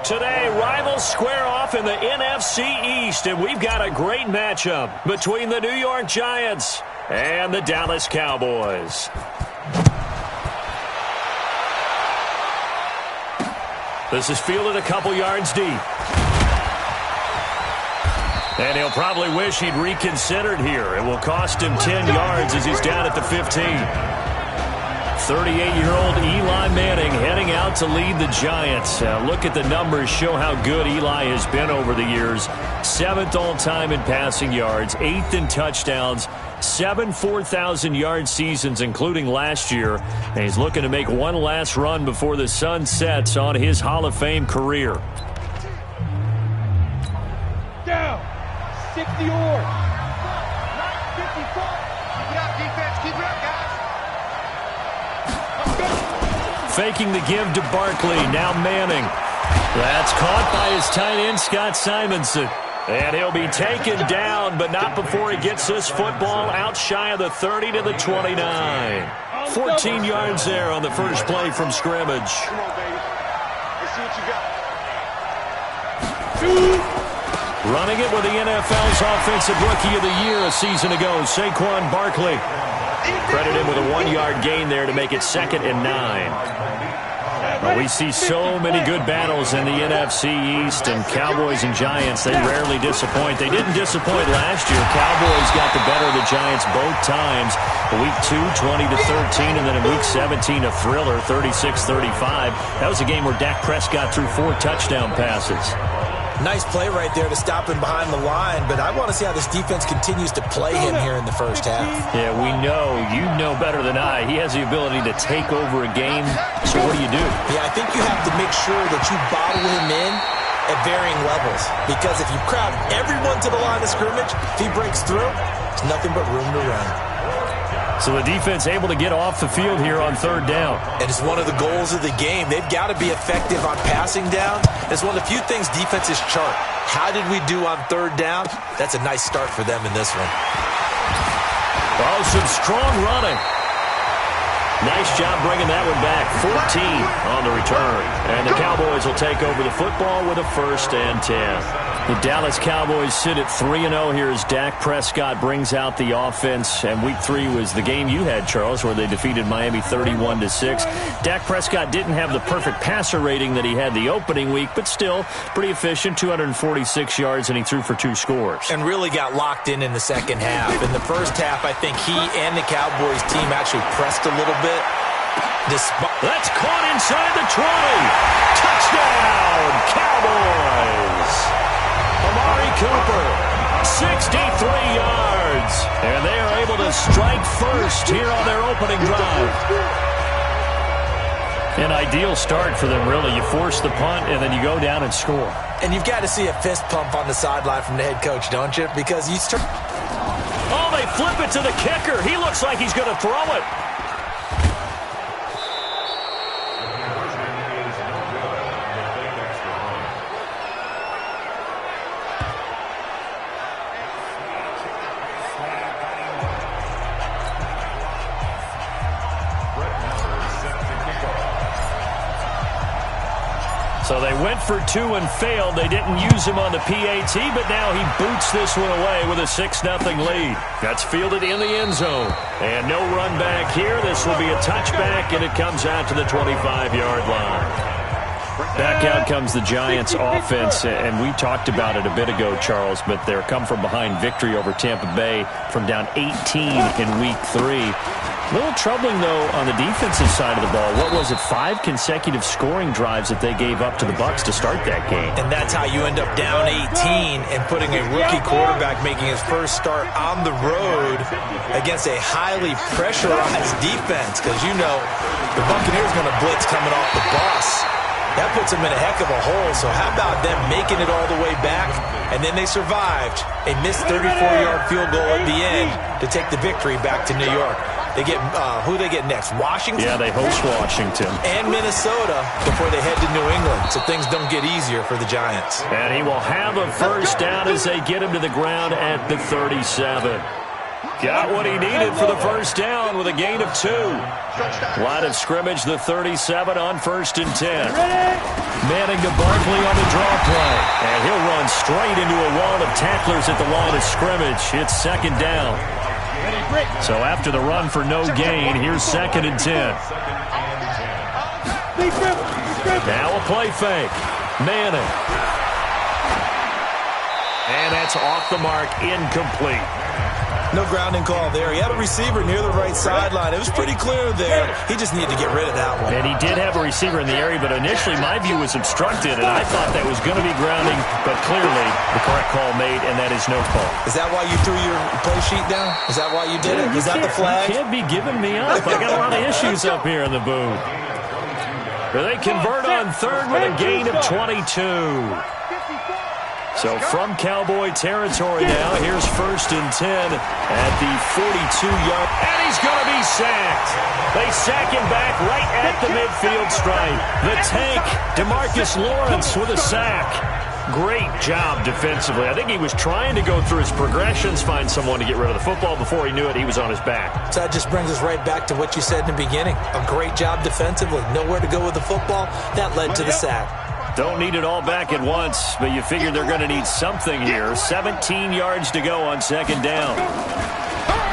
Today, rivals square off in the NFC East, and we've got a great matchup between the New York Giants and the Dallas Cowboys. This is fielded a couple yards deep. And he'll probably wish he'd reconsidered here. It will cost him 10 yards as he's down at the 15. 38-year-old Eli Manning heading out to lead the Giants. Look at the numbers, show how good Eli has been over the years. 7th all-time in passing yards, 8th in touchdowns, 7 4,000-yard seasons, including last year. And he's looking to make one last run before the sun sets on his Hall of Fame career. Down. 60 or. 54. Keep it up, defense. Keep it up, guys. Faking the give to Barkley. Now Manning. That's caught by his tight end, Scott Simonson. And he'll be taken down, but not before he gets this football out shy of the 30 to the 29. 14 yards there on the first play from scrimmage. Come on, baby. Let's see what you got. Running it with the NFL's Offensive Rookie of the Year a season ago, Saquon Barkley. Credit him with a 1-yard gain there to make it 2nd and 9. Well, we see so many good battles in the NFC East, and Cowboys and Giants, they rarely disappoint. They didn't disappoint last year. Cowboys got the better of the Giants both times. Week 2, 20-13, and then in Week 17, a thriller, 36-35. That was a game where Dak Prescott threw 4 touchdown passes. Nice play right there to stop him behind the line, but I want to see how this defense continues to play him here in the first half. Yeah, we know. You know better than I. He has the ability to take over a game, so what do you do? Yeah, I think you have to make sure that you bottle him in at varying levels, because if you crowd everyone to the line of scrimmage, if he breaks through, there's nothing but room to run. So the defense able to get off the field here on 3rd down. And it's one of the goals of the game. They've got to be effective on passing down. It's one of the few things defenses chart. How did we do on 3rd down? That's a nice start for them in this one. Oh, some strong running. Nice job bringing that one back. 14 on the return. And the Cowboys will take over the football with a 1st and 10. The Dallas Cowboys sit at 3-0 here as Dak Prescott brings out the offense. And Week 3 was the game you had, Charles, where they defeated Miami 31-6. Dak Prescott didn't have the perfect passer rating that he had the opening week, but still pretty efficient, 246 yards, and he threw for 2 scores. And really got locked in the second half. In the first half, I think he and the Cowboys team actually pressed a little bit. That's caught inside the 20. Touchdown, Cowboys. Amari Cooper, 63 yards. And they are able to strike first here on their opening drive. An ideal start for them, really. You force the punt, and then you go down and score. And you've got to see a fist pump on the sideline from the head coach, don't you? Because you start... Oh, they flip it to the kicker. He looks like he's going to throw it. So they went for 2 and failed. They didn't use him on the PAT, but now he boots this one away with a 6-0 lead. That's fielded in the end zone. And no run back here. This will be a touchback, and it comes out to the 25-yard line. Back out comes the Giants offense, and we talked about it a bit ago, Charles, but their come-from-behind victory over Tampa Bay from down 18 in Week 3. A little troubling, though, on the defensive side of the ball. What was it, 5 consecutive scoring drives that they gave up to the Bucs to start that game? And that's how you end up down 18 and putting a rookie quarterback making his first start on the road against a highly pressurized defense. Because you know the Buccaneers going to blitz coming off the bus. That puts them in a heck of a hole. So how about them making it all the way back? And then they survived a missed 34-yard field goal at the end to take the victory back to New York. They get who they get next? Washington? Yeah, they host Washington. And Minnesota before they head to New England. So things don't get easier for the Giants. And he will have a first down as they get him to the ground at the 37. Got what he needed for the first down with a gain of 2. Line of scrimmage, the 37 on 1st and 10. Manning to Barkley on the draw play. And he'll run straight into a wall of tacklers at the line of scrimmage. It's 2nd down. So after the run for no gain, here's 2nd and 10. Now a play fake. Manning. And that's off the mark, incomplete. No grounding call there. He had a receiver near the right sideline. It was pretty clear there. He just needed to get rid of that one. And he did have a receiver in the area, but initially my view was obstructed, and I thought that was going to be grounding, but clearly the correct call made, and that is no call. Is that why you threw your play sheet down? Is that why you did it? Is that the flag? You can't be giving me up. I got a lot of issues up here in the booth. They convert on 3rd with a gain of 22. So from Cowboy territory now, here's 1st and 10 at the 42-yard. And he's going to be sacked. They sack him back right at the midfield stripe. The tank, DeMarcus Lawrence with a sack. Great job defensively. I think he was trying to go through his progressions, find someone to get rid of the football. Before he knew it, he was on his back. So that just brings us right back to what you said in the beginning. A great job defensively. Nowhere to go with the football. That led to the sack. Don't need it all back at once, but you figure they're going to need something here. 17 yards to go on 2nd down.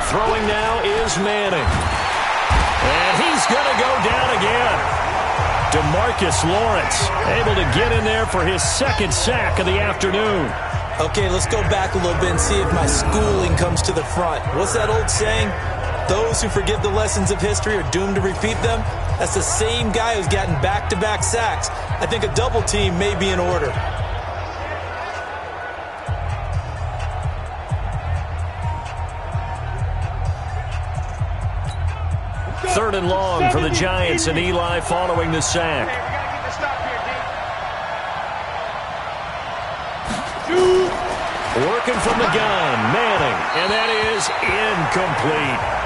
Throwing now is Manning. And he's going to go down again. DeMarcus Lawrence able to get in there for his 2nd sack of the afternoon. Okay, let's go back a little bit and see if my schooling comes to the front. What's that old saying? Those who forget the lessons of history are doomed to repeat them. That's the same guy who's gotten back-to-back sacks. I think a double team may be in order. Third and long for the Giants, and Eli following the sack. Working from the gun, Manning, and that is incomplete.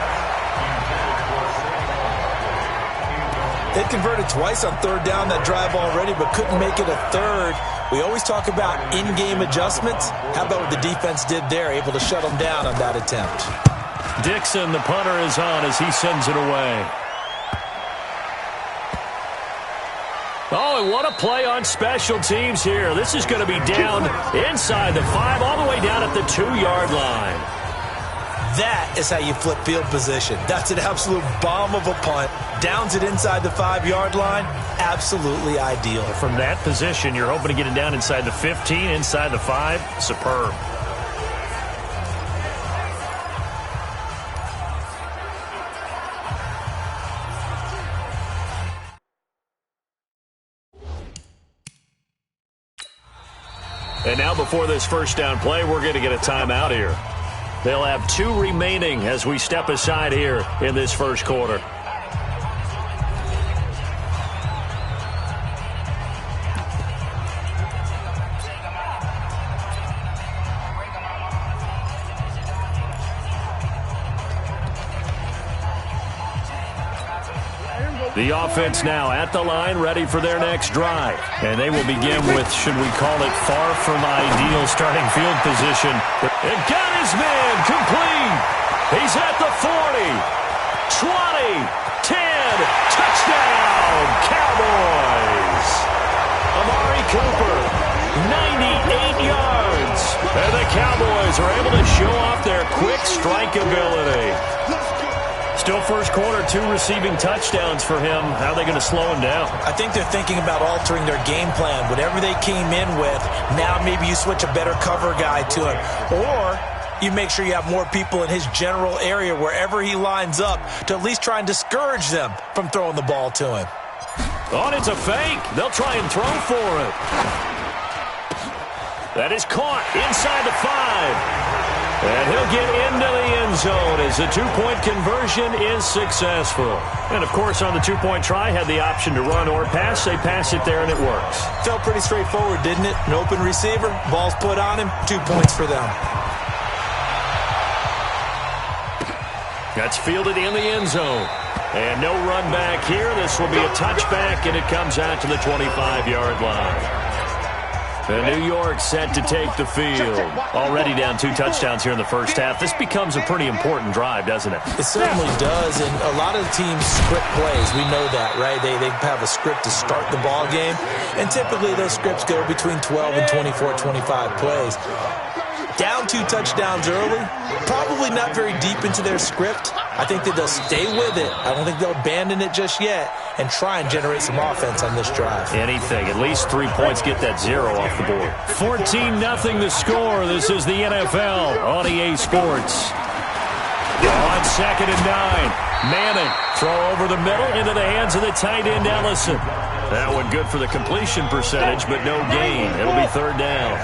They converted twice on 3rd down that drive already, but couldn't make it a 3rd. We always talk about in-game adjustments. How about what the defense did there, able to shut them down on that attempt? Dixon, the punter, is on as he sends it away. Oh, and what a play on special teams here. This is going to be down inside the 5, all the way down at the 2-yard line. That is how you flip field position. That's an absolute bomb of a punt. Downs it inside the 5-yard line. Absolutely ideal. From that position, you're hoping to get it down inside the 15, inside the 5. Superb. And now before this first down play, we're going to get a timeout here. They'll have 2 remaining as we step aside here in this first quarter. The offense now at the line, ready for their next drive. And they will begin with, should we call it, far from ideal starting field position. And got his man complete. He's at the 40, 20, 10, touchdown, Cowboys. Amari Cooper, 98 yards. And the Cowboys are able to show off their quick strike ability. Still first quarter, 2 receiving touchdowns for him. How are they going to slow him down? I think they're thinking about altering their game plan. Whatever they came in with, now maybe you switch a better cover guy to him. Or you make sure you have more people in his general area wherever he lines up to at least try and discourage them from throwing the ball to him. Oh, it's a fake. They'll try and throw for it. That is caught inside the 5. And he'll get into the end zone as the 2-point conversion is successful. And, of course, on the 2-point try, had the option to run or pass. They pass it there, and it works. Felt pretty straightforward, didn't it? An open receiver, ball's put on him, 2 points for them. That's fielded in the end zone. And no run back here. This will be a touchback, and it comes out to the 25-yard line. And New York set to take the field. Already down 2 touchdowns here in the first half. This becomes a pretty important drive, doesn't it? It certainly does, and a lot of the teams script plays. We know that, right? They have a script to start the ball game, and typically those scripts go between 12 and 24, 25 plays. Down 2 touchdowns early, probably not very deep into their script. I think that they'll stay with it. I don't think they'll abandon it just yet and try and generate some offense on this drive. Anything. At least 3 points, get that 0 off the board. 14-0 the score. This is the NFL on EA Sports. On 2nd and 9. Manning, throw over the middle into the hands of the tight end Ellison. That one good for the completion percentage, but no gain. It'll be 3rd down.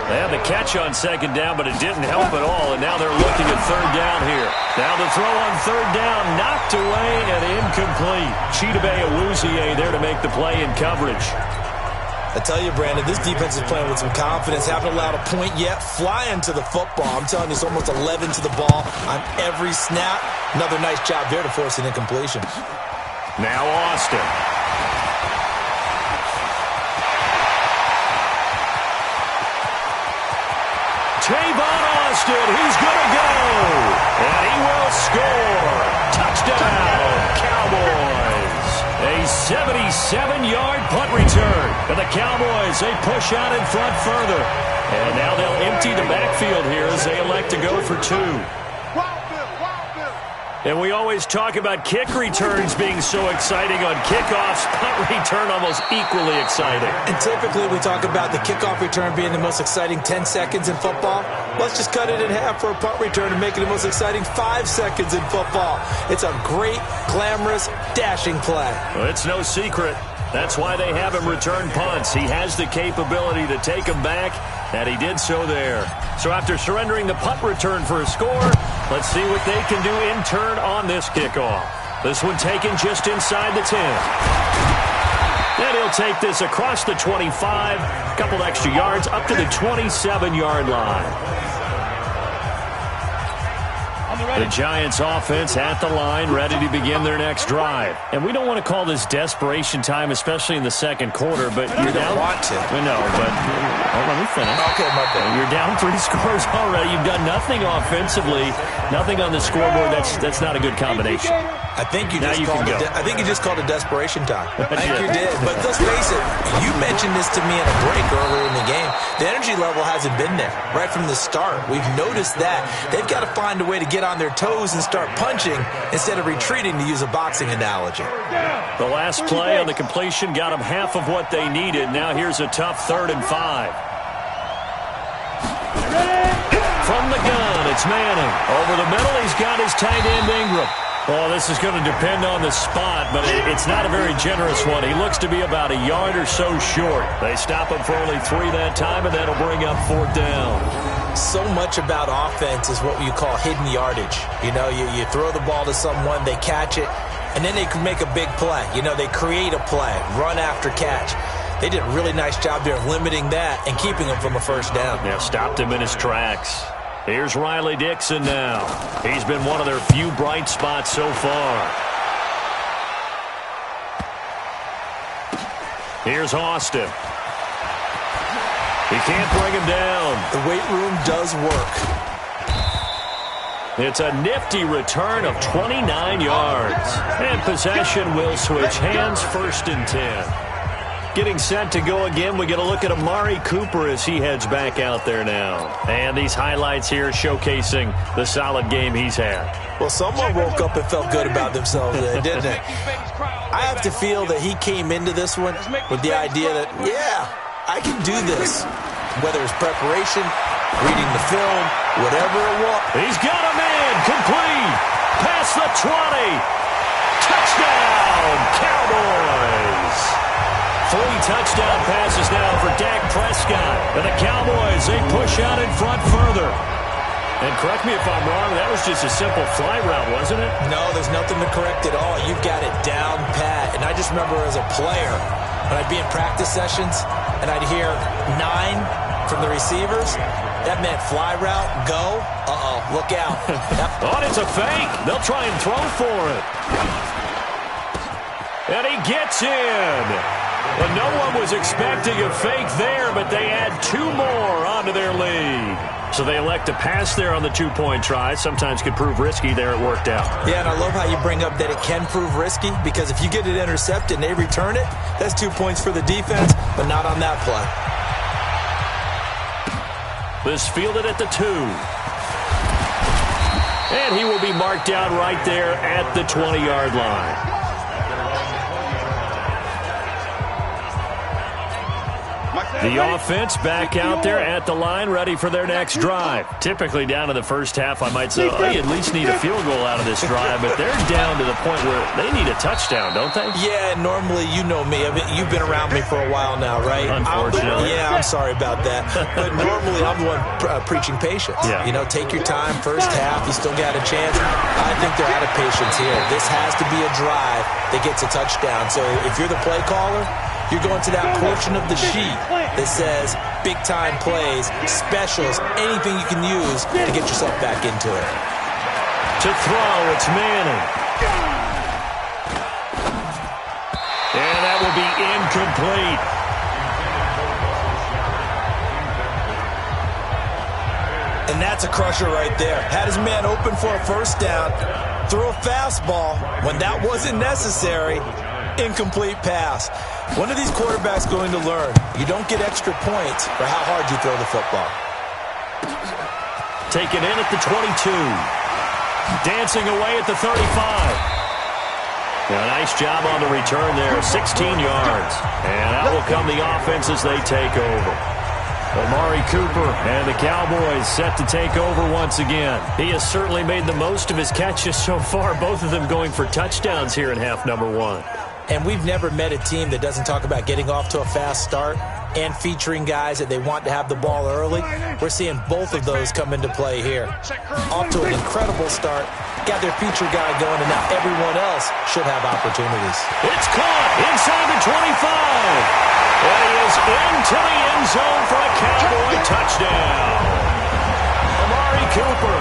They had the catch on 2nd down, but it didn't help at all, and now they're looking at 3rd down here. Now the throw on 3rd down, knocked away and incomplete. Chidobe Awuzie there to make the play in coverage. I tell you, Brandon, this defense is playing with some confidence. Haven't allowed a point yet. Flying to the football. I'm telling you, it's almost 11 to the ball on every snap. Another nice job there to force an incompletion. Now Austin. Tavon Austin, he's going to go. And he will score. Touchdown, Cowboys. A 77-yard punt return. And the Cowboys, they push out in front further. And now they'll empty the backfield here as they elect to go for 2. And we always talk about kick returns being so exciting on kickoffs. Punt return almost equally exciting. And typically we talk about the kickoff return being the most exciting 10 seconds in football. Let's just cut it in half for a punt return and make it the most exciting 5 seconds in football. It's a great, glamorous, dashing play. Well, it's no secret. That's why they have him return punts. He has the capability to take them back, and he did so there. So after surrendering the punt return for a score, let's see what they can do in turn on this kickoff. This one taken just inside the 10. Then he'll take this across the 25, a couple extra yards, up to the 27-yard line. The Giants offense at the line, ready to begin their next drive. And we don't want to call this desperation time, especially in the second quarter, but you're down. Want to. No, but let me finish. Okay, my bad. You're down 3 scores already. You've done nothing offensively, nothing on the scoreboard. That's not a good combination. I think you just called it desperation time. I think you did. But let's face it, you mentioned this to me in a break earlier in the game. The energy level hasn't been there right from the start. We've noticed that. They've got to find a way to get on their toes and start punching instead of retreating, to use a boxing analogy. The last play on the completion got them half of what they needed. Now here's a tough 3rd and 5. From the gun, it's Manning. Over the middle, he's got his tight end Ingram. Well, this is going to depend on the spot, but it's not a very generous one. He looks to be about a yard or so short. They stop him for only 3 that time, and that'll bring up 4th down. So much about offense is what you call hidden yardage. You know, you throw the ball to someone, they catch it, and then they can make a big play. You know, they create a play, run after catch. They did a really nice job there of limiting that and keeping him from a 1st down. Yeah, stopped him in his tracks. Here's Riley Dixon now. He's been one of their few bright spots so far. Here's Austin. He can't bring him down. The weight room does work. It's a nifty return of 29 yards. And possession will switch hands, 1st and 10. Getting set to go again, we get a look at Amari Cooper as he heads back out there now. And these highlights here showcasing the solid game he's had. Well, someone woke up and felt good about themselves there, didn't they? I have to feel that he came into this one with the idea that, yeah, I can do this. Whether it's preparation, reading the film, whatever it was. He's got him in, complete, past the 20. Touchdown, Cowboys. 3 touchdown passes now for Dak Prescott. And the Cowboys, they push out in front further. And correct me if I'm wrong, that was just a simple fly route, wasn't it? No, there's nothing to correct at all. You've got it down pat. And I just remember as a player, when I'd be in practice sessions, and I'd hear 9 from the receivers, that meant fly route, go, look out. Oh, it's a fake. They'll try and throw for it. And he gets in. Well, no one was expecting a fake there, but they add 2 more onto their lead. So they elect to pass there on the 2-point try. Sometimes could prove risky there. It worked out. Yeah, and I love how you bring up that it can prove risky, because if you get it intercepted and they return it, that's 2 points for the defense, but not on that play. This fielded at the 2. And he will be marked down right there at the 20-yard line. The offense back out there at the line, ready for their next drive. Typically down in the first half, I might say, they at least need a field goal out of this drive, but they're down to the point where they need a touchdown, don't they? Yeah, normally, you know me. I mean, you've been around me for a while now, right? Unfortunately. I'm sorry about that. But normally, I'm the one preaching patience. Yeah. You know, take your time. First half, you still got a chance. I think they're out of patience here. This has to be a drive that gets a touchdown. So if you're the play caller, you're going to that portion of the sheet that says big-time plays, specials, anything you can use to get yourself back into it. To throw, it's Manning. And that will be incomplete. And that's a crusher right there. Had his man open for a first down, threw a fastball when that wasn't necessary. Incomplete pass. One of these quarterbacks going to learn, you don't get extra points for how hard you throw the football. Taken in at the 22. Dancing away at the 35. A nice job on the return there, 16 yards. And out will come the offense as they take over. Amari Cooper and the Cowboys set to take over once again. He has certainly made the most of his catches so far, both of them going for touchdowns here in half number 1. And we've never met a team that doesn't talk about getting off to a fast start and featuring guys that they want to have the ball early. We're seeing both of those come into play here. Off to an incredible start. Got their feature guy going, and now everyone else should have opportunities. It's caught inside the 25. And he is into the end zone for a Cowboy touchdown. Amari Cooper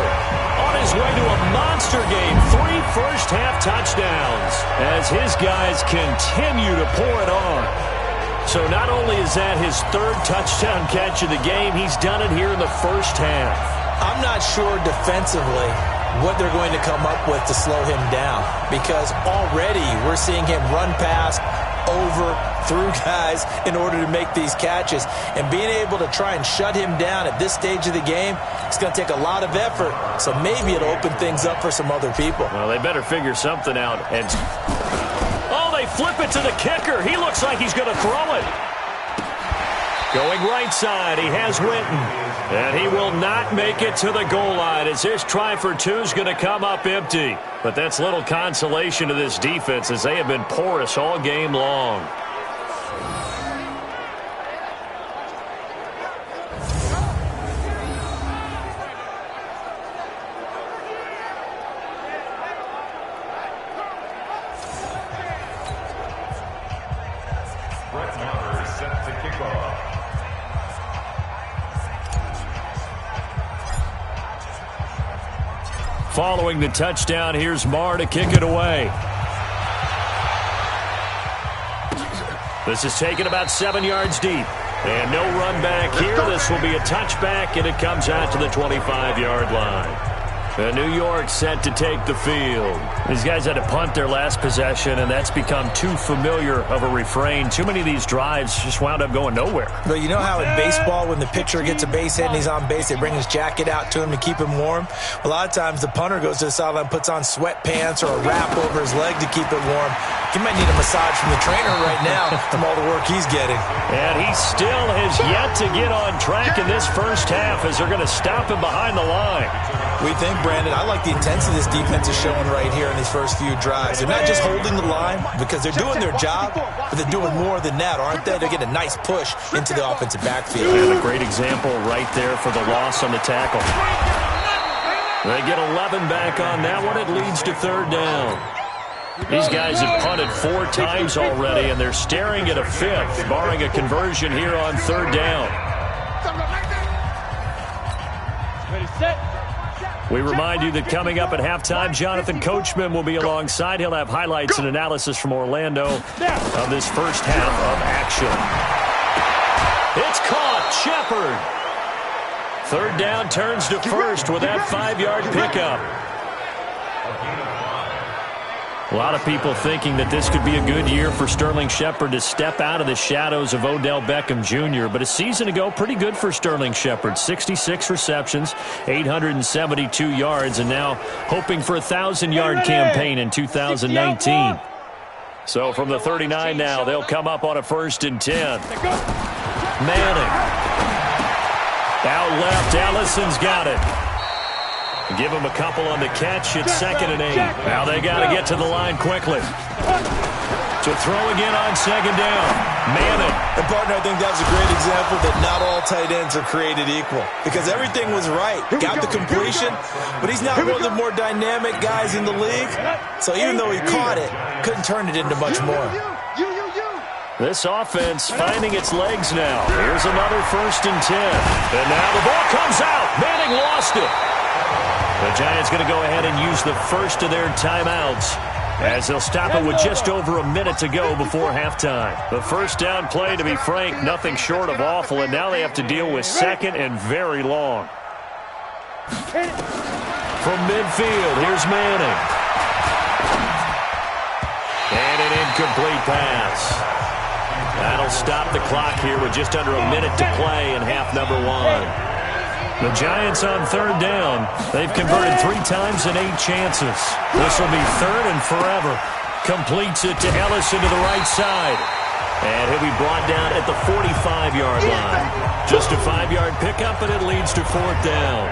on his way to a monster game. 3 first-half touchdowns as his guys continue to pour it on. So not only is that his 3rd touchdown catch of the game, he's done it here in the first half. I'm not sure defensively what they're going to come up with to slow him down, because already we're seeing him run past, over, through guys in order to make these catches. And being able to try and shut him down at this stage of the game, it's going to take a lot of effort. So maybe it'll open things up for some other people. Well, they better figure something out. And oh, they flip it to the kicker. He looks like he's going to throw it. Going right side, he has Witten. And he will not make it to the goal line as this try for 2 is going to come up empty. But that's little consolation to this defense as they have been porous all game long. Following the touchdown, here's Marr to kick it away. This is taken about 7 yards deep. And no run back here. This will be a touchback, and it comes out to the 25-yard line. New York set to take the field. These guys had to punt their last possession, and that's become too familiar of a refrain. Too many of these drives just wound up going nowhere. But you know how in baseball, when the pitcher gets a base hit and he's on base, they bring his jacket out to him to keep him warm? A lot of times the punter goes to the sideline, puts on sweatpants or a wrap over his leg to keep it warm. He might need a massage from the trainer right now from all the work he's getting. And he still has yet to get on track in this first half as they're going to stop him behind the line. We think, Brandon, I like the intensity this defense is showing right here in these first few drives. They're not just holding the line because they're doing their job, but they're doing more than that, aren't they? They're getting a nice push into the offensive backfield. And a great example right there for the loss on the tackle. They get 11 back on that one. It leads to 3rd down. These guys have punted 4 times already, and they're staring at a 5th, barring a conversion here on 3rd down. Ready, set. We remind you that coming up at halftime, Jonathan Coachman will be alongside. He'll have highlights and analysis from Orlando of this first half of action. It's caught. Shepard. Third down, turns to first with that 5-yard pickup. A lot of people thinking that this could be a good year for Sterling Shepard to step out of the shadows of Odell Beckham Jr. But a season ago, pretty good for Sterling Shepard. 66 receptions, 872 yards, and now hoping for a 1,000-yard campaign in 2019. So from the 39 now, they'll come up on a 1st and 10. Manning. Out left, Ellison's got it. Give him a couple on the catch. It's 2nd and 8. Now they got to get to the line quickly. To throw again on 2nd down. Manning. And, partner, I think that was a great example that not all tight ends are created equal. Because everything was right. Got the completion, but he's not one of the more dynamic guys in the league. So even though he caught it, couldn't turn it into much more. This offense finding its legs now. Here's another 1st and 10. And now the ball comes out. Manning lost it. The Giants going to go ahead and use the first of their timeouts as they'll stop it with just over a minute to go before halftime. The first down play, to be frank, nothing short of awful, and now they have to deal with 2nd and very long. From midfield, here's Manning. And an incomplete pass. That'll stop the clock here with just under a minute to play in half number 1. The Giants on 3rd down. They've converted 3 times in 8 chances. This will be 3rd and forever. Completes it to Ellison to the right side. And he'll be brought down at the 45-yard line. Just a 5-yard pickup, and it leads to 4th down.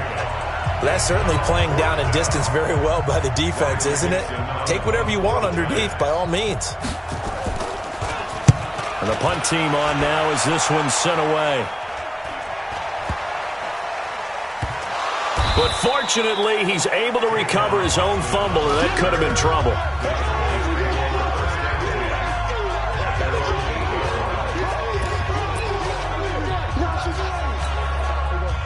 That's certainly playing down in distance very well by the defense, isn't it? Take whatever you want underneath, by all means. And the punt team on now as this one's sent away. But fortunately, he's able to recover his own fumble, or that could have been trouble.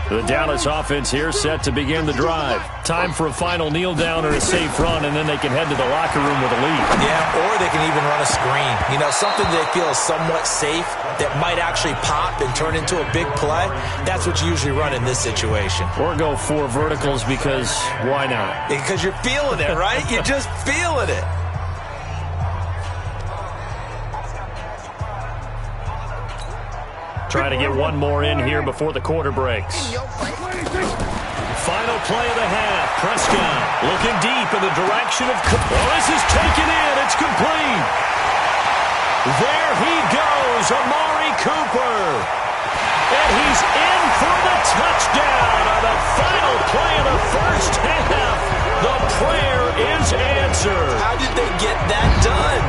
The Dallas offense here set to begin the drive. Time for a final kneel down or a safe run, and then they can head to the locker room with a lead. Yeah, or they can even run a screen. You know, something they feel is somewhat safe that might actually pop and turn into a big play. That's what you usually run in this situation. Or go 4 verticals because why not? Because you're feeling it, right? You're just feeling it. Try to get one more in here before the quarter breaks. Final play of the half. Prescott looking deep in the direction of... Oh, this is taken in. It's complete. There he goes, Amari Cooper. And he's in for the touchdown on the final play of the first half. The prayer is answered. How did they get that done?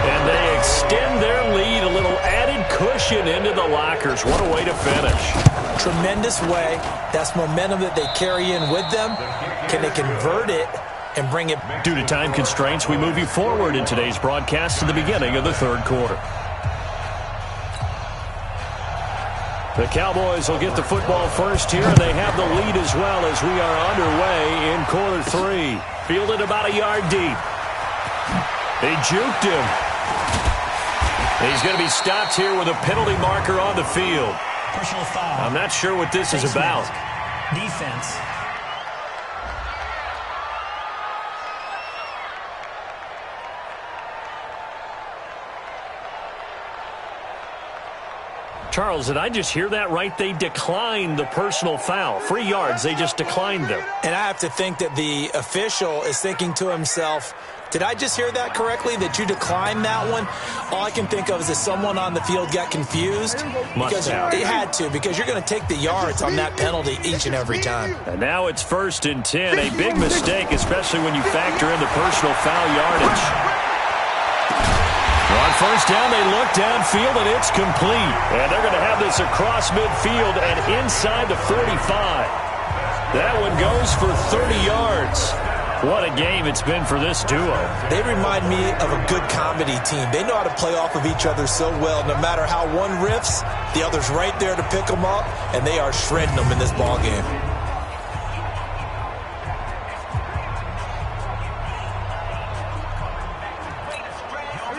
And they extend their lead, a little added cushion into the lockers. What a way to finish. Tremendous way. That's momentum that they carry in with them. Can they convert it and bring it? Due to time constraints, we move you forward in today's broadcast to the beginning of the 3rd quarter. The Cowboys will get the football first here, and they have the lead as well as we are underway in quarter 3. Fielded about a yard deep. They juked him. He's going to be stopped here with a penalty marker on the field. Personal foul. I'm not sure what this is about. Defense. Charles, did I just hear that right? They declined the personal foul. 3 yards, they just declined them. And I have to think that the official is thinking to himself, did I just hear that correctly, that you declined that one? All I can think of is that someone on the field got confused. Because they had to, because you're going to take the yards on that penalty each and every time. And now it's 1st and 10. A big mistake, especially when you factor in the personal foul yardage. On 1st down, they look downfield, and it's complete. And they're going to have this across midfield and inside the 45. That one goes for 30 yards. What a game it's been for this duo. They remind me of a good comedy team. They know how to play off of each other so well. No matter how one riffs, the other's right there to pick them up, and they are shredding them in this ball game.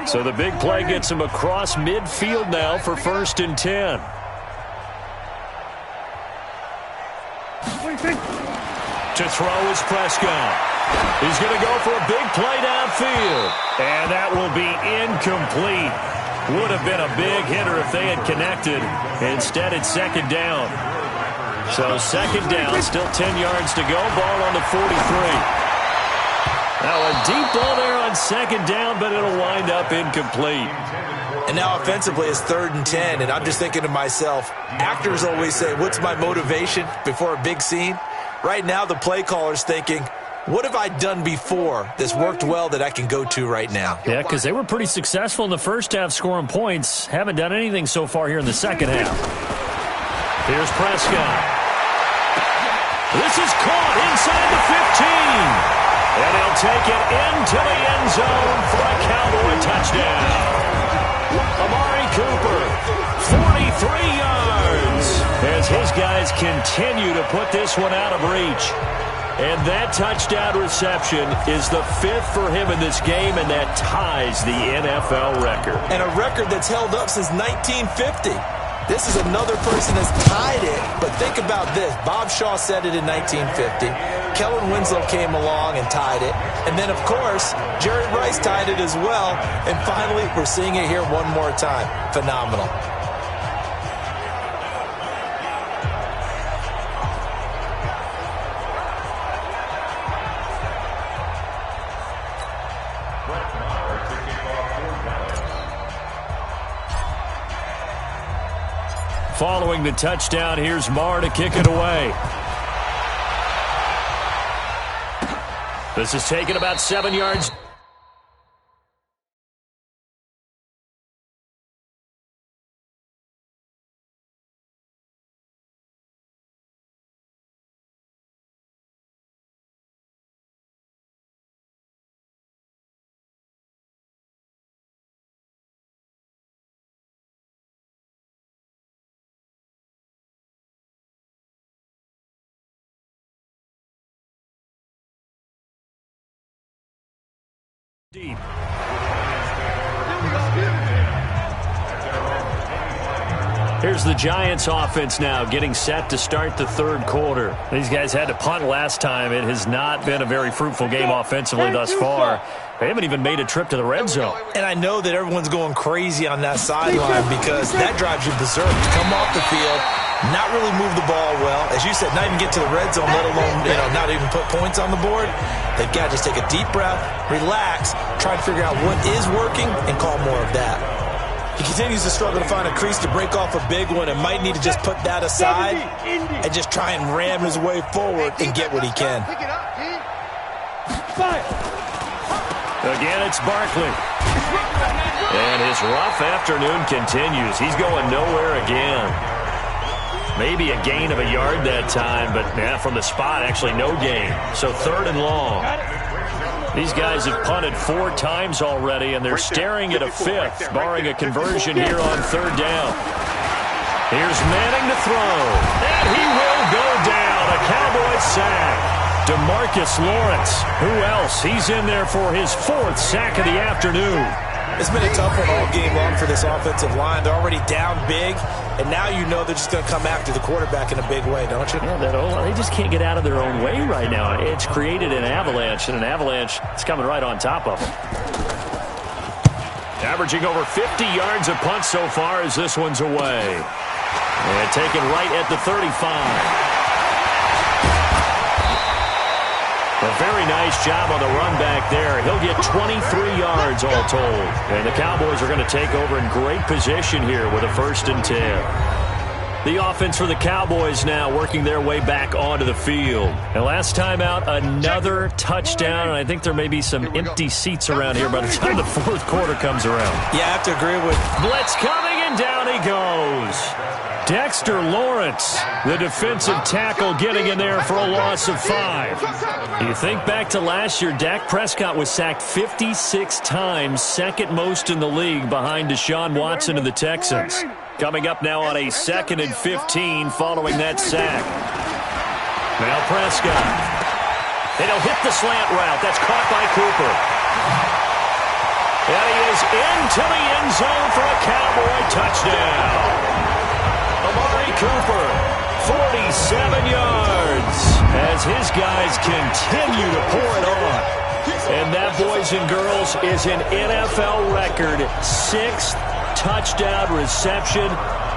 So the big play gets him across midfield now for 1st and 10. To throw is Prescott. He's going to go for a big play downfield. And that will be incomplete. Would have been a big hitter if they had connected. Instead, it's 2nd down. So 2nd down, still 10 yards to go. Ball on the 43. Now a deep ball there on 2nd down, but it'll wind up incomplete. And now offensively it's 3rd and 10, and I'm just thinking to myself, actors always say, what's my motivation before a big scene? Right now the play caller's thinking, what have I done before that's worked well that I can go to right now? Yeah, because they were pretty successful in the first half scoring points. Haven't done anything so far here in the second half. Here's Prescott. This is caught inside the 15. And he'll take it into the end zone for a Cowboy touchdown. Amari Cooper, 43 yards, as his guys continue to put this one out of reach. And that touchdown reception is the 5th for him in this game, and that ties the NFL record. And a record that's held up since 1950. This is another person that's tied it, but think about this. Bob Shaw said it in 1950. Kellen Winslow came along and tied it. And then, of course, Jerry Rice tied it as well. And finally, we're seeing it here one more time. Phenomenal. Following the touchdown, here's Marr to kick it away. This is taken about 7 yards. Deep. Here's the Giants offense now getting set to start the 3rd quarter. These guys had to punt last time. It has not been a very fruitful game offensively thus far. They haven't even made a trip to the red zone. And I know that everyone's going crazy on that sideline because that drives you berserk. To come off the field, not really move the ball well. As you said, not even get to the red zone, let alone not even put points on the board. They've got to just take a deep breath, relax, try to figure out what is working, and call more of that. He continues to struggle to find a crease to break off a big one and might need to just put that aside and just try and ram his way forward and get what he can. Again, it's Barkley. And his rough afternoon continues. He's going nowhere again. Maybe a gain of a yard that time, but from the spot, actually no gain. So 3rd and long. These guys have punted 4 times already, and they're staring at a 5th, barring a conversion here on 3rd down. Here's Manning to throw, and he will go down. A Cowboys sack. DeMarcus Lawrence. Who else? He's in there for his 4th sack of the afternoon. It's been a tough one all game long for this offensive line. They're already down big, and now you know they're just going to come after the quarterback in a big way, don't you? Yeah, they just can't get out of their own way right now. It's created an avalanche, and an avalanche is coming right on top of them. Averaging over 50 yards a punt so far as this one's away. And taken right at the 35. A very nice job on the run back there. He'll get 23 yards all told. And the Cowboys are going to take over in great position here with a 1st and 10. The offense for the Cowboys now working their way back onto the field. And last time out, another touchdown. And I think there may be some empty seats around here by the time the 4th quarter comes around. Yeah, I have to agree with. Blitz coming, and down he goes. Dexter Lawrence, the defensive tackle, getting in there for a loss of 5. You think back to last year, Dak Prescott was sacked 56 times, 2nd most in the league behind Deshaun Watson of the Texans. Coming up now on a 2nd and 15 following that sack. Now Prescott. And he'll hit the slant route. That's caught by Cooper. And he is into the end zone for a Cowboy touchdown. Amari Cooper, 47 yards, as his guys continue to pour it on. And that, boys and girls, is an NFL record 6th touchdown reception.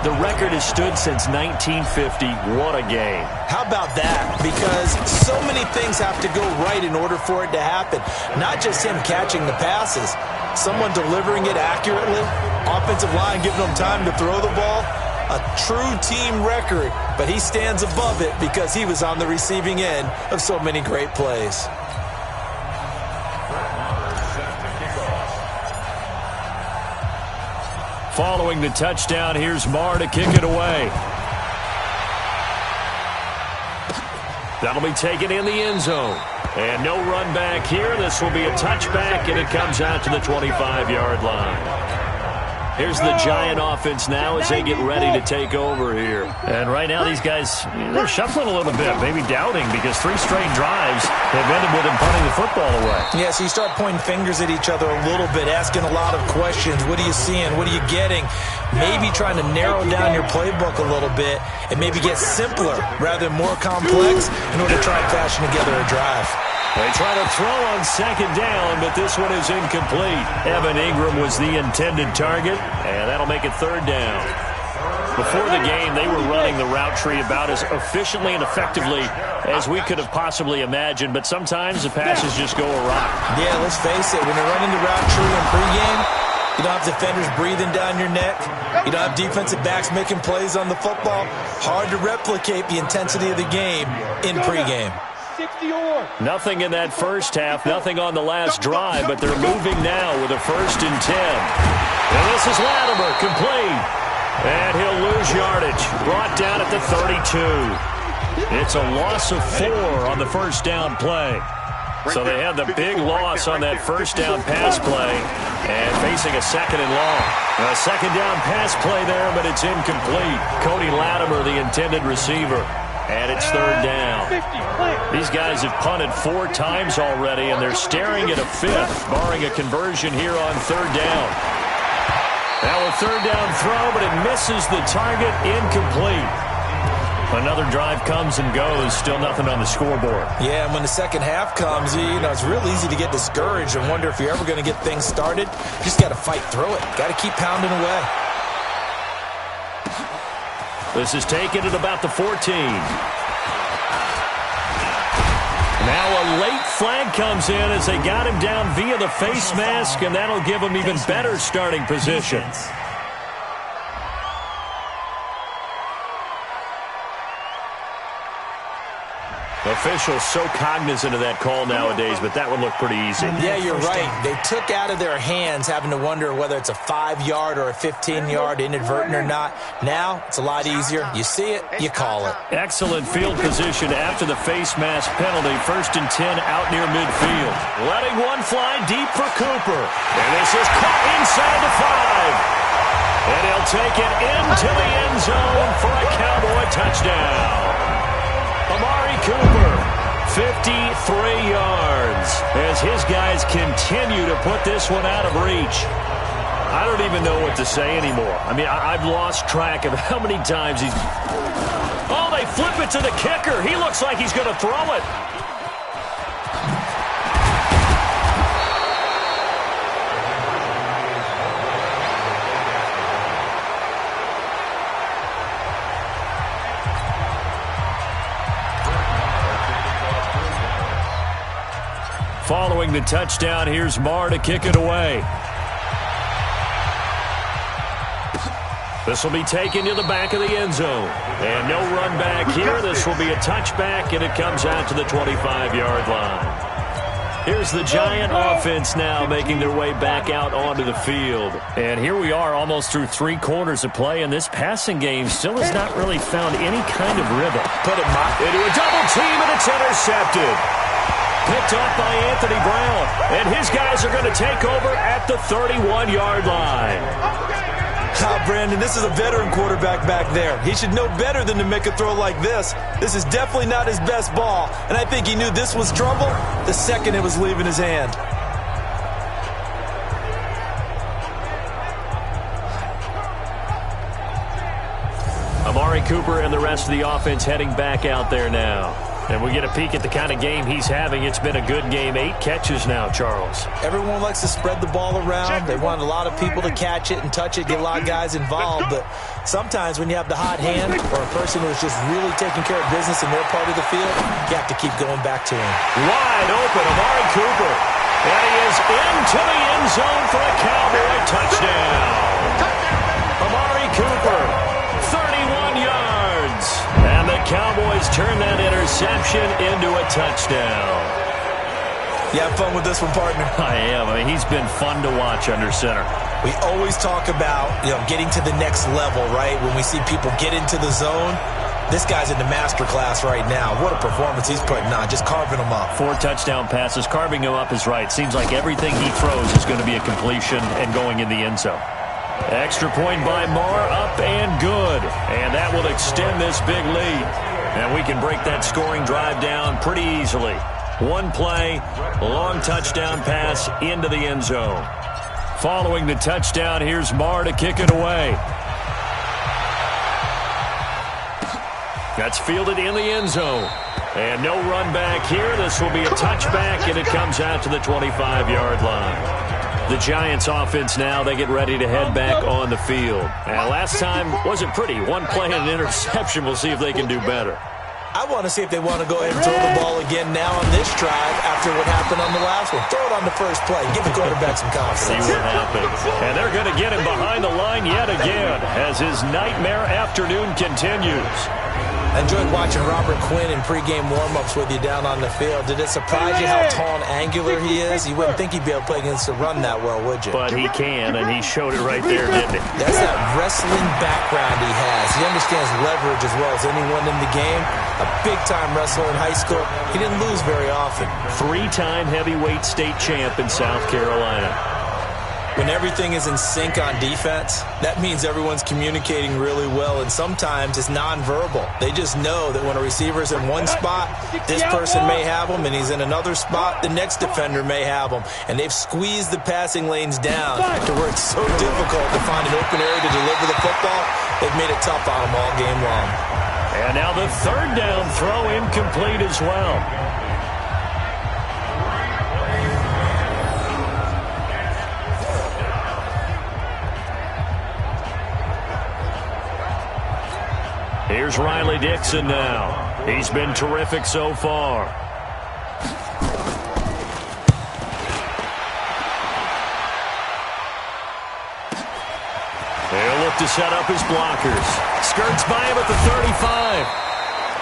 The record has stood since 1950. What a game. How about that? Because so many things have to go right in order for it to happen. Not just him catching the passes. Someone delivering it accurately. Offensive line giving them time to throw the ball. A true team record. But he stands above it because he was on the receiving end of so many great plays. Following the touchdown, here's Marr to kick it away. That'll be taken in the end zone. And no run back here. This will be a touchback, and it comes out to the 25-yard line. Here's the Giant offense now as they get ready to take over here. And right now these guys, they're shuffling a little bit, maybe doubting, because 3 straight drives have ended with them punting the football away. Yeah, so you start pointing fingers at each other a little bit, asking a lot of questions. What are you seeing? What are you getting? Maybe trying to narrow down your playbook a little bit and maybe get simpler rather than more complex in order to try and fashion together a drive. They try to throw on second down, but this one is incomplete. Evan Ingram was the intended target, and that'll make it third down. Before the game, they were running the route tree about as efficiently and effectively as we could have possibly imagined, but sometimes the passes just go awry. Yeah, let's face it, when you're running the route tree in pregame, you don't have defenders breathing down your neck. You don't have defensive backs making plays on the football. Hard to replicate the intensity of the game in pregame. Nothing in that first half, nothing on the last drive, but they're moving now with a 1st and 10. And this is Latimer, complete. And he'll lose yardage, brought down at the 32. It's a loss of 4 on the first down play. So they had the big loss on that first down pass play and facing a 2nd and long. A 2nd down pass play there, but it's incomplete. Cody Latimer, the intended receiver. And it's 3rd down. These guys have punted 4 times already, and they're staring at a 5th, barring a conversion here on 3rd down. Now a 3rd down throw, but it misses the target, incomplete. Another drive comes and goes, still nothing on the scoreboard. Yeah, and when the second half comes, it's real easy to get discouraged and wonder if you're ever going to get things started. You just got to fight through it. Got to keep pounding away. This is taken at about the 14. Now a late flag comes in as they got him down via the face mask, and that'll give him even better starting position. Officials so cognizant of that call nowadays, but that would look pretty easy. Yeah, you're right. They took out of their hands having to wonder whether it's a 5-yard or a 15-yard inadvertent or not. Now, it's a lot easier. You see it, you call it. Excellent field position after the face mask penalty. 1st and 10 out near midfield. Letting one fly deep for Cooper. And this is caught inside the 5. And he'll take it into the end zone for a Cowboy touchdown. Amari Cooper, 53 yards, as his guys continue to put this one out of reach. I don't even know what to say anymore. I mean, I've lost track of how many times he's... Oh, they flip it to the kicker. He looks like he's going to throw it. Following the touchdown, here's Marr to kick it away. This will be taken to the back of the end zone. And no run back here. This will be a touchback, and it comes out to the 25-yard line. Here's the Giant offense now making their way back out onto the field. And here we are almost through 3 quarters of play, and this passing game still has not really found any kind of rhythm. Put it into a double team, and it's intercepted. Picked off by Anthony Brown, and his guys are going to take over at the 31-yard line. Brandon, this is a veteran quarterback back there. He should know better than to make a throw like this. This is definitely not his best ball, and I think he knew this was trouble the second it was leaving his hand. Amari Cooper and the rest of the offense heading back out there now. And we get a peek at the kind of game he's having. It's been a good game. 8 catches now, Charles. Everyone likes to spread the ball around. They want a lot of people to catch it and touch it, get a lot of guys involved. But sometimes when you have the hot hand or a person who's just really taking care of business in their part of the field, you have to keep going back to him. Wide open, Amari Cooper. And he is into the end zone for a Cowboy touchdown. Amari Cooper, 31 yards. And the Cowboys turn that interception into a touchdown. You have fun with this one, partner? I am. I mean, he's been fun to watch under center. We always talk about, getting to the next level, right? When we see people get into the zone, this guy's in the master class right now. What a performance he's putting on, just carving them up. 4 touchdown passes. Carving him up is right. Seems like everything he throws is going to be a completion and going in the end zone. Extra point by Marr, up and good. And that will extend this big lead. And we can break that scoring drive down pretty easily. One play, long touchdown pass into the end zone. Following the touchdown, here's Marr to kick it away. That's fielded in the end zone. And no run back here. This will be a touchback, and it comes out to the 25-yard line. The Giants offense now, they get ready to head back on the field. And last time wasn't pretty. One play and an interception. We'll see if they can do better. I want to see if they want to go ahead and throw the ball again now on this drive after what happened on the last one. Throw it on the first play. Give the quarterback some confidence. See what happens. And they're going to get him behind the line yet again as his nightmare afternoon continues. I enjoyed watching Robert Quinn in pregame warm-ups with you down on the field. Did it surprise you how tall and angular he is? You wouldn't think he'd be able to play against the run that well, would you? But he can, and he showed it right there, didn't he? That's that wrestling background he has. He understands leverage as well as anyone in the game. A big-time wrestler in high school. He didn't lose very often. 3-time heavyweight state champ in South Carolina. When everything is in sync on defense, that means everyone's communicating really well, and sometimes it's nonverbal. They just know that when a receiver's in one spot, this person may have him, and he's in another spot, the next defender may have him. And they've squeezed the passing lanes down to where it's so difficult to find an open area to deliver the football. They've made it tough on them all game long. And now the third down throw incomplete as well. Here's Riley Dixon now. He's been terrific so far. He'll look to set up his blockers. Skirts by him at the 35.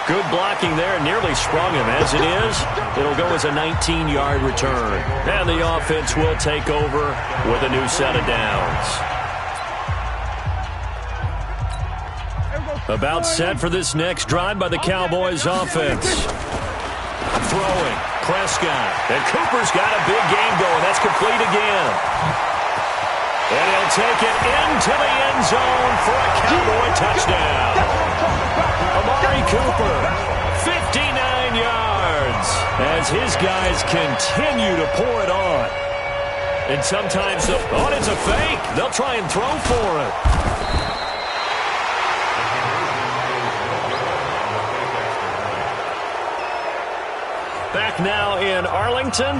Good blocking there. Nearly sprung him. As it is, it'll go as a 19-yard return. And the offense will take over with a new set of downs. About set for this next drive by the Cowboys offense. Throwing. Prescott. And Cooper's got a big game going. That's complete again. And he'll take it into the end zone for a Cowboy touchdown. Amari Cooper, 59 yards, as his guys continue to pour it on. And sometimes, it's a fake. They'll try and throw for it. Back now in Arlington,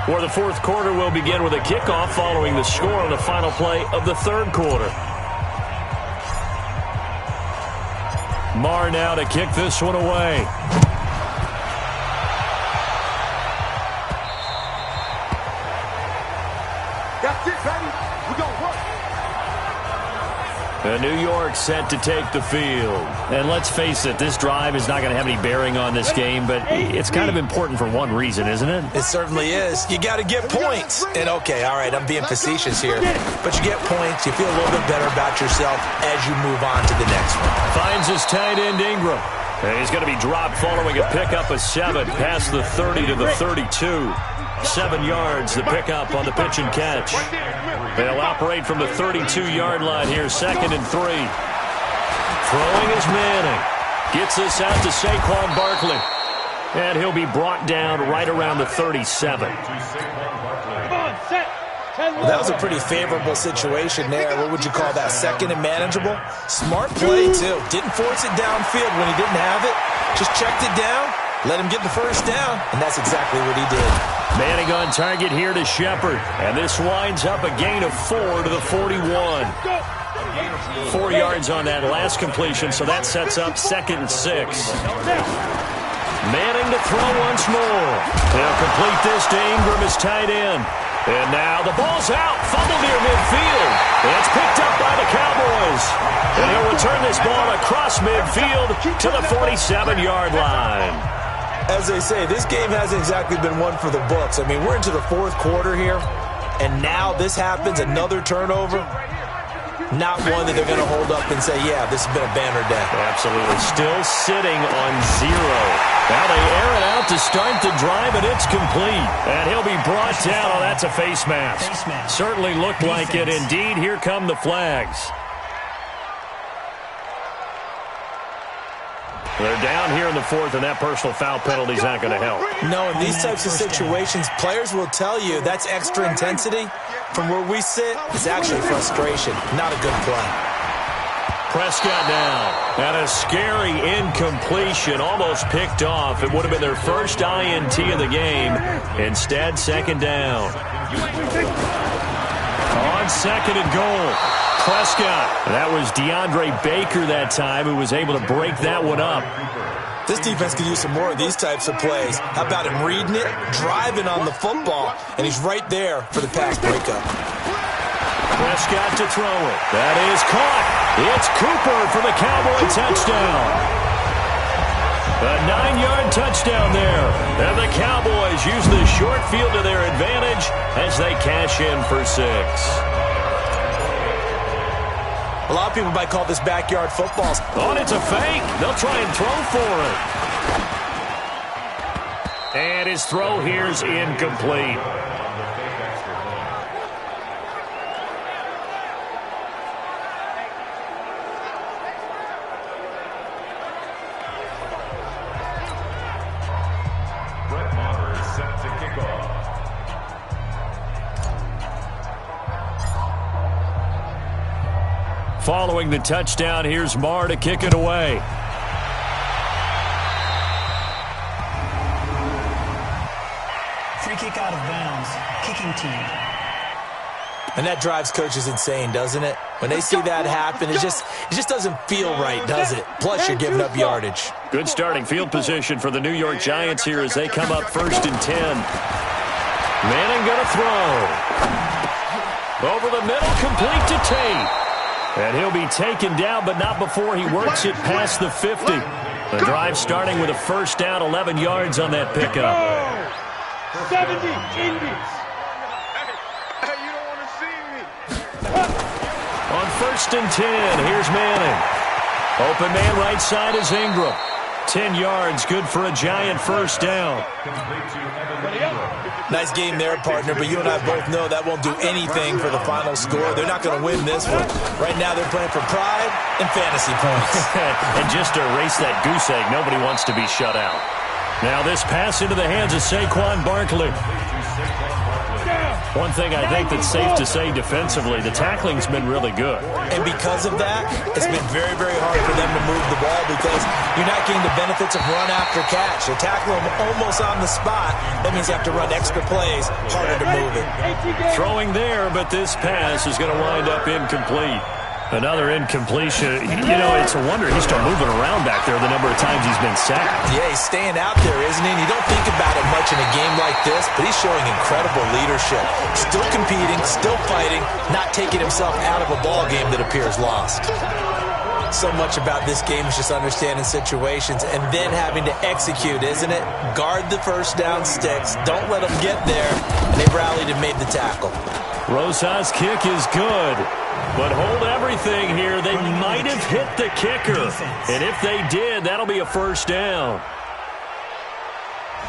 where the fourth quarter will begin with a kickoff following the score on the final play of the third quarter. Marr now to kick this one away. That's it, baby. We're going to work. New York set to take the field. And let's face it, this drive is not going to have any bearing on this game, but it's kind of important for one reason, isn't it? It certainly is. You got to get points. And okay, all right, I'm being facetious here, but you get points, you feel a little bit better about yourself as you move on to the next one. Finds his tight end Ingram. And he's going to be dropped following a pickup of 7 past the 30 to the 32. 7 yards, the pickup on the pitch and catch. They'll operate from the 32-yard line here, 2nd and 3. Throwing is Manning. Gets this out to Saquon Barkley. And he'll be brought down right around the 37. Come on, set. Well, that was a pretty favorable situation there. What would you call that? Second and manageable? Smart play, too. Didn't force it downfield when he didn't have it. Just checked it down, let him get the first down, and that's exactly what he did. Manning on target here to Shepard. And this winds up a gain of 4 to the 41. 4 yards on that last completion, so that sets up 2nd and 6. Manning to throw once more. He'll complete this to Ingram as tight end. And now the ball's out. Fumble near midfield. It's picked up by the Cowboys. And he'll return this ball across midfield to the 47-yard line. As they say, this game hasn't exactly been one for the books. I mean, we're into the 4th quarter here, and now this happens, another turnover. Not one that they're going to hold up and say, yeah, this has been a banner day. Absolutely. Still sitting on 0. Now they air it out to start the drive, and it's complete. And he'll be brought down. Oh, that's a face mask. Certainly looked like it. Indeed, here come the flags. They're down here in the 4th, and that personal foul penalty is not going to help. No, in these types of situations, players will tell you that's extra intensity. From where we sit, it's actually frustration, not a good play. Prescott now, and a scary incompletion, almost picked off. It would have been their first INT of the game. Instead, 2nd down. On 2nd and goal, Prescott. That was DeAndre Baker that time who was able to break that one up. This defense could use some more of these types of plays. How about him reading it, driving on the football, and he's right there for the pass breakup. Prescott to throw it. That is caught. It's Cooper for the Cowboy touchdown. A 9-yard touchdown there. And the Cowboys use the short field to their advantage as they cash in for 6. A lot of people might call this backyard football. Oh, it's a fake. They'll try and throw for it. And his throw here's incomplete. Following the touchdown, here's Marr to kick it away. Free kick out of bounds. Kicking team. And that drives coaches insane, doesn't it? When they see that happen, it just doesn't feel right, does it? Plus, you're giving up yardage. Good starting field position for the New York Giants here as they come up 1st and 10. Manning going to throw. Over the middle, complete to Tate. And he'll be taken down, but not before he works it past the 50. The drive starting with a first down, 11 yards on that pickup. 70 Indians. Hey, you don't want to see me. On 1st and 10, here's Manning. Open man right side is Ingram. 10 yards, good for a Giant first down. Nice game there, partner, but you and I both know that won't do anything for the final score. They're not going to win this one. Right now they're playing for pride and fantasy points. And just to erase that goose egg, nobody wants to be shut out. Now this pass into the hands of Saquon Barkley. One thing I think that's safe to say defensively, the tackling's been really good. And because of that, it's been very, very hard for them to move the ball because you're not getting the benefits of run after catch. They tackle them almost on the spot. That means you have to run extra plays, harder to move it. Throwing there, but this pass is going to wind up incomplete. Another incompletion. You know, it's a wonder he's still moving around back there the number of times he's been sacked. Yeah, he's staying out there, isn't he? And you don't think about it much in a game like this, but he's showing incredible leadership. Still competing, still fighting, not taking himself out of a ball game that appears lost. So much about this game is just understanding situations and then having to execute, isn't it? Guard the first down sticks. Don't let them get there. And they rallied and made the tackle. Rosas' kick is good. But hold everything here. They might have hit the kicker. And if they did, that'll be a first down.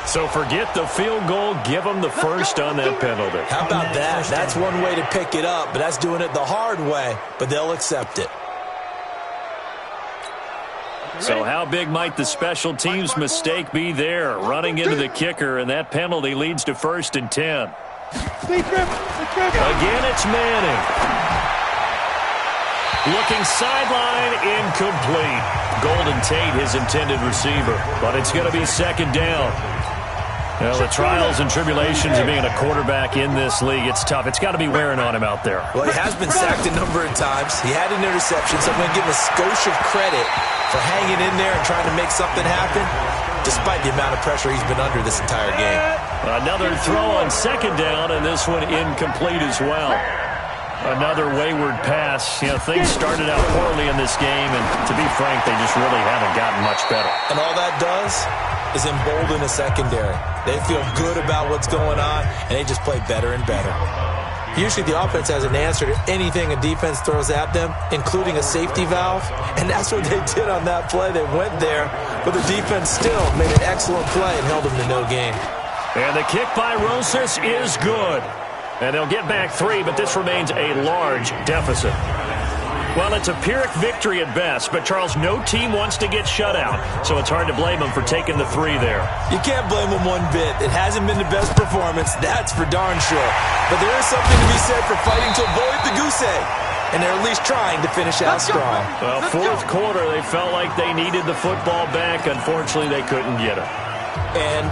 So forget the field goal. Give them the first on that penalty. How about that? That's one way to pick it up, but that's doing it the hard way. But they'll accept it. So how big might the special teams mistake be there? Running into the kicker, and that penalty leads to 1st and 10. Again, it's Manning. Looking sideline, incomplete. Golden Tate, his intended receiver. But it's going to be second down. Well, the trials and tribulations of being a quarterback in this league, it's tough. It's got to be wearing on him out there. Well, he has been sacked a number of times. He had an interception, so I'm going to give him a skosh of credit for hanging in there and trying to make something happen, despite the amount of pressure he's been under this entire game. Another throw on second down, and this one incomplete as well. Another wayward pass. You know, things started out poorly in this game, and to be frank, they just really haven't gotten much better. And all that does is embolden a secondary. They feel good about what's going on, and they just play better and better. Usually the offense has an answer to anything a defense throws at them, including a safety valve, and that's what they did on that play. They went there, but the defense still made an excellent play and held them to no gain. And the kick by Rosas is good. And they'll get back 3, but this remains a large deficit. Well, it's a Pyrrhic victory at best, but, Charles, no team wants to get shut out, so it's hard to blame them for taking the 3 there. You can't blame them one bit. It hasn't been the best performance, that's for darn sure. But there is something to be said for fighting to avoid the goose egg, and they're at least trying to finish out strong. Well, fourth quarter, they felt like they needed the football back. Unfortunately, they couldn't get it. And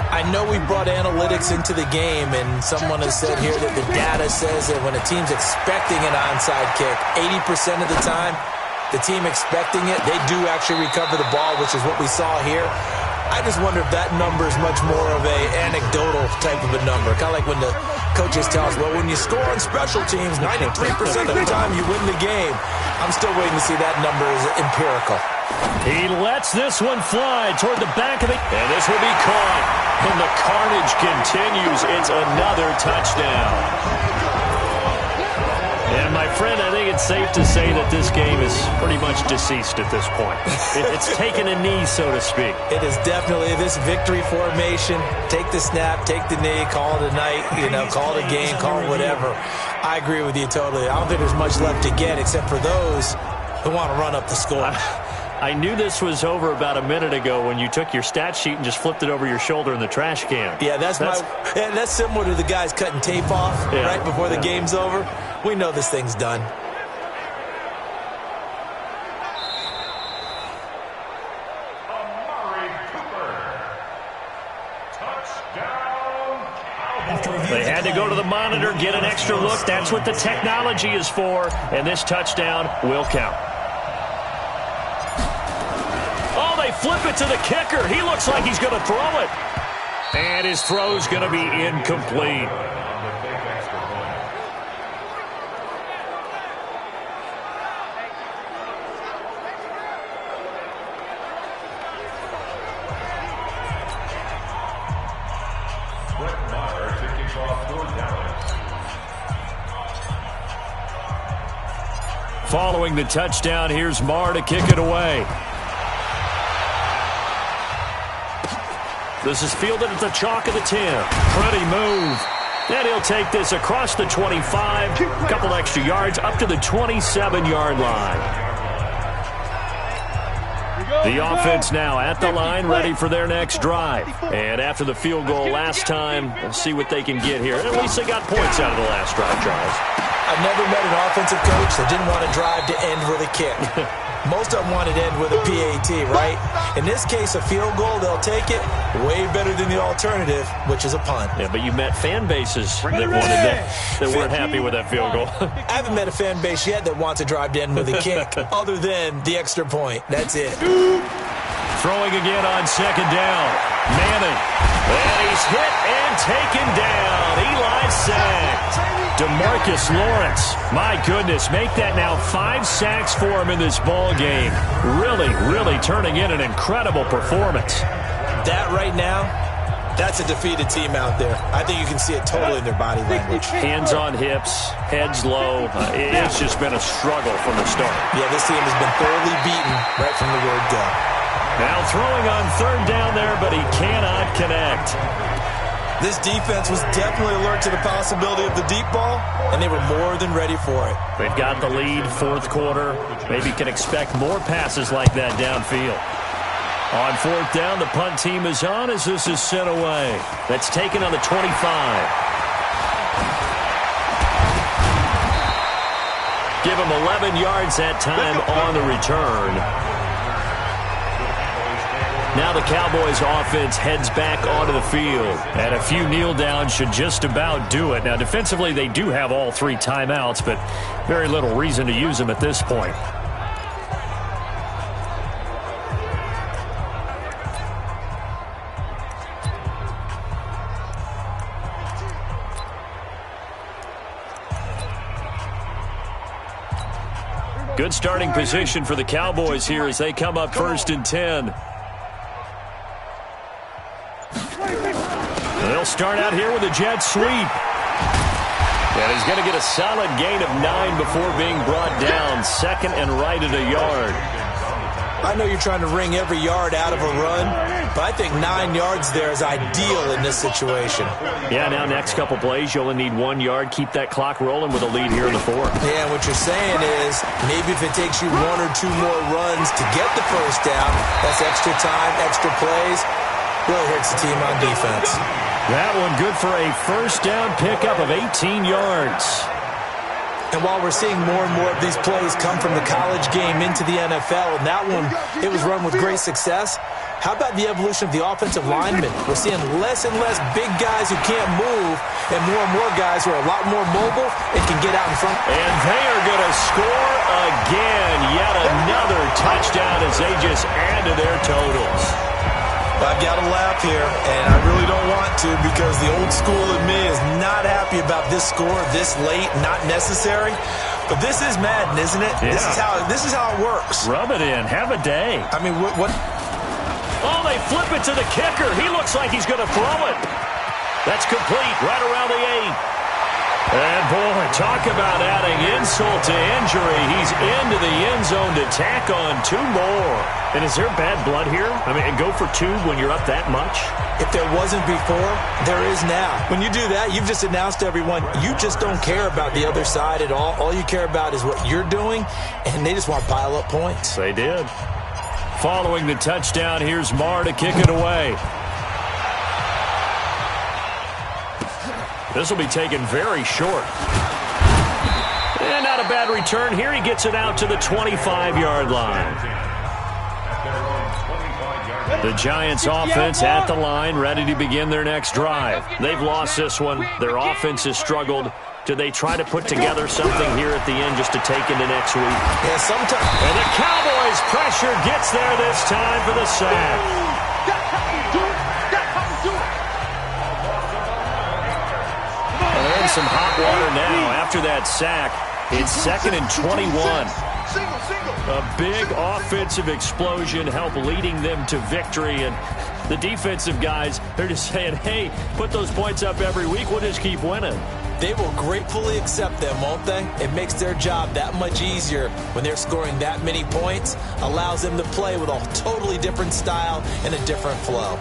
I know we brought analytics into the game, and someone has said here that the data says that when a team's expecting an onside kick, 80% of the time, the team expecting it, they do actually recover the ball, which is what we saw here. I just wonder if that number is much more of a anecdotal type of a number. Kind of like when the coaches tell us, well, when you score on special teams, 93% of the time you win the game. I'm still waiting to see that number is empirical. He lets this one fly toward the back of it, and this will be caught. And the carnage continues. It's another touchdown. And, my friend, I think it's safe to say that this game is pretty much deceased at this point. It's taken a knee, so to speak. It is definitely this victory formation. Take the snap, take the knee, call it a night, call it a game, call it whatever. I agree with you totally. I don't think there's much left to get except for those who want to run up the score. I knew this was over about a minute ago when you took your stat sheet and just flipped it over your shoulder in the trash can. Yeah, that's similar to the guys cutting tape off right before the game's over. We know this thing's done. They had to go to the monitor, get an extra look. That's what the technology is for, and this touchdown will count. They flip it to the kicker. He looks like he's going to throw it. And his throw's going to be incomplete. Following the touchdown, here's Marr to kick it away. This is fielded at the chalk of the 10. Pretty move. And he'll take this across the 25. A couple extra yards up to the 27-yard line. The offense now at the line, ready for their next drive. And after the field goal last time, we'll see what they can get here. At least they got points out of the last drive, Charles. I've never met an offensive coach that didn't want to drive to end with a kick. Most of them want it to end with a PAT, right? In this case, a field goal, they'll take it. Way better than the alternative, which is a punt. Yeah, but you met fan bases that wanted that weren't happy with that field goal. I haven't met a fan base yet that wants to drive to end with a kick, other than the extra point. That's it. Throwing again on second down. Manning. And he's hit and taken down. Eli sacked. DeMarcus Lawrence, my goodness, make that now 5 sacks for him in this ball game. Really, really turning in an incredible performance. That right now, that's a defeated team out there. I think you can see it totally in their body language. Hands on hips, heads low. It's just been a struggle from the start. Yeah, this team has been thoroughly beaten right from the word go. Now throwing on third down there, but he cannot connect. This defense was definitely alert to the possibility of the deep ball, and they were more than ready for it. They've got the lead, fourth quarter. Maybe can expect more passes like that downfield. On fourth down, the punt team is on as this is sent away. That's taken on the 25. give him 11 yards that time on the return. Now the Cowboys offense heads back onto the field. And a few kneel downs should just about do it. Now defensively they do have all 3 timeouts, but very little reason to use them at this point. Good starting position for the Cowboys here as they come up 1st and 10. They'll start out here with a jet sweep. And he's going to get a solid gain of 9 before being brought down. 2nd and right at a yard. I know you're trying to wring every yard out of a run, but I think 9 yards there is ideal in this situation. Yeah, now next couple plays, you only need 1 yard. Keep that clock rolling with a lead here in the 4th. Yeah, what you're saying is maybe if it takes you 1 or 2 more runs to get the first down, that's extra time, extra plays. Really hurts the team on defense. That one good for a first down pickup of 18 yards. And while we're seeing more and more of these plays come from the college game into the NFL, and that one, it was run with great success, how about the evolution of the offensive linemen? We're seeing less and less big guys who can't move and more guys who are a lot more mobile and can get out in front. And they are going to score again. Yet another touchdown as they just add to their totals. I've got to laugh here, and I really don't want to because the old school in me is not happy about this score this late, not necessary. But this is Madden, isn't it? Yeah. This is how it works. Rub it in. Have a day. I mean, what? Oh, they flip it to the kicker. He looks like he's going to throw it. That's complete right around the 8. And, boy, talk about adding insult to injury. He's into the end zone to tack on 2 more. And is there bad blood here? I mean, go for 2 when you're up that much? If there wasn't before, there is now. When you do that, you've just announced to everyone, you just don't care about the other side at all. All you care about is what you're doing, and they just want to pile up points. They did. Following the touchdown, here's Marr to kick it away. This will be taken very short. And not a bad return here. He gets it out to the 25-yard line. The Giants offense at the line, ready to begin their next drive. They've lost this one. Their offense has struggled. Do they try to put together something here at the end just to take into next week? Yeah, sometimes. And the Cowboys' pressure gets there this time for the sack. Some hot water now after that sack. It's 2nd and 21. A big offensive explosion helped leading them to victory, and the defensive guys, they're just saying, hey, put those points up every week, we'll just keep winning. They will gratefully accept them, won't they? It makes their job that much easier when they're scoring that many points, allows them to play with a totally different style and a different flow.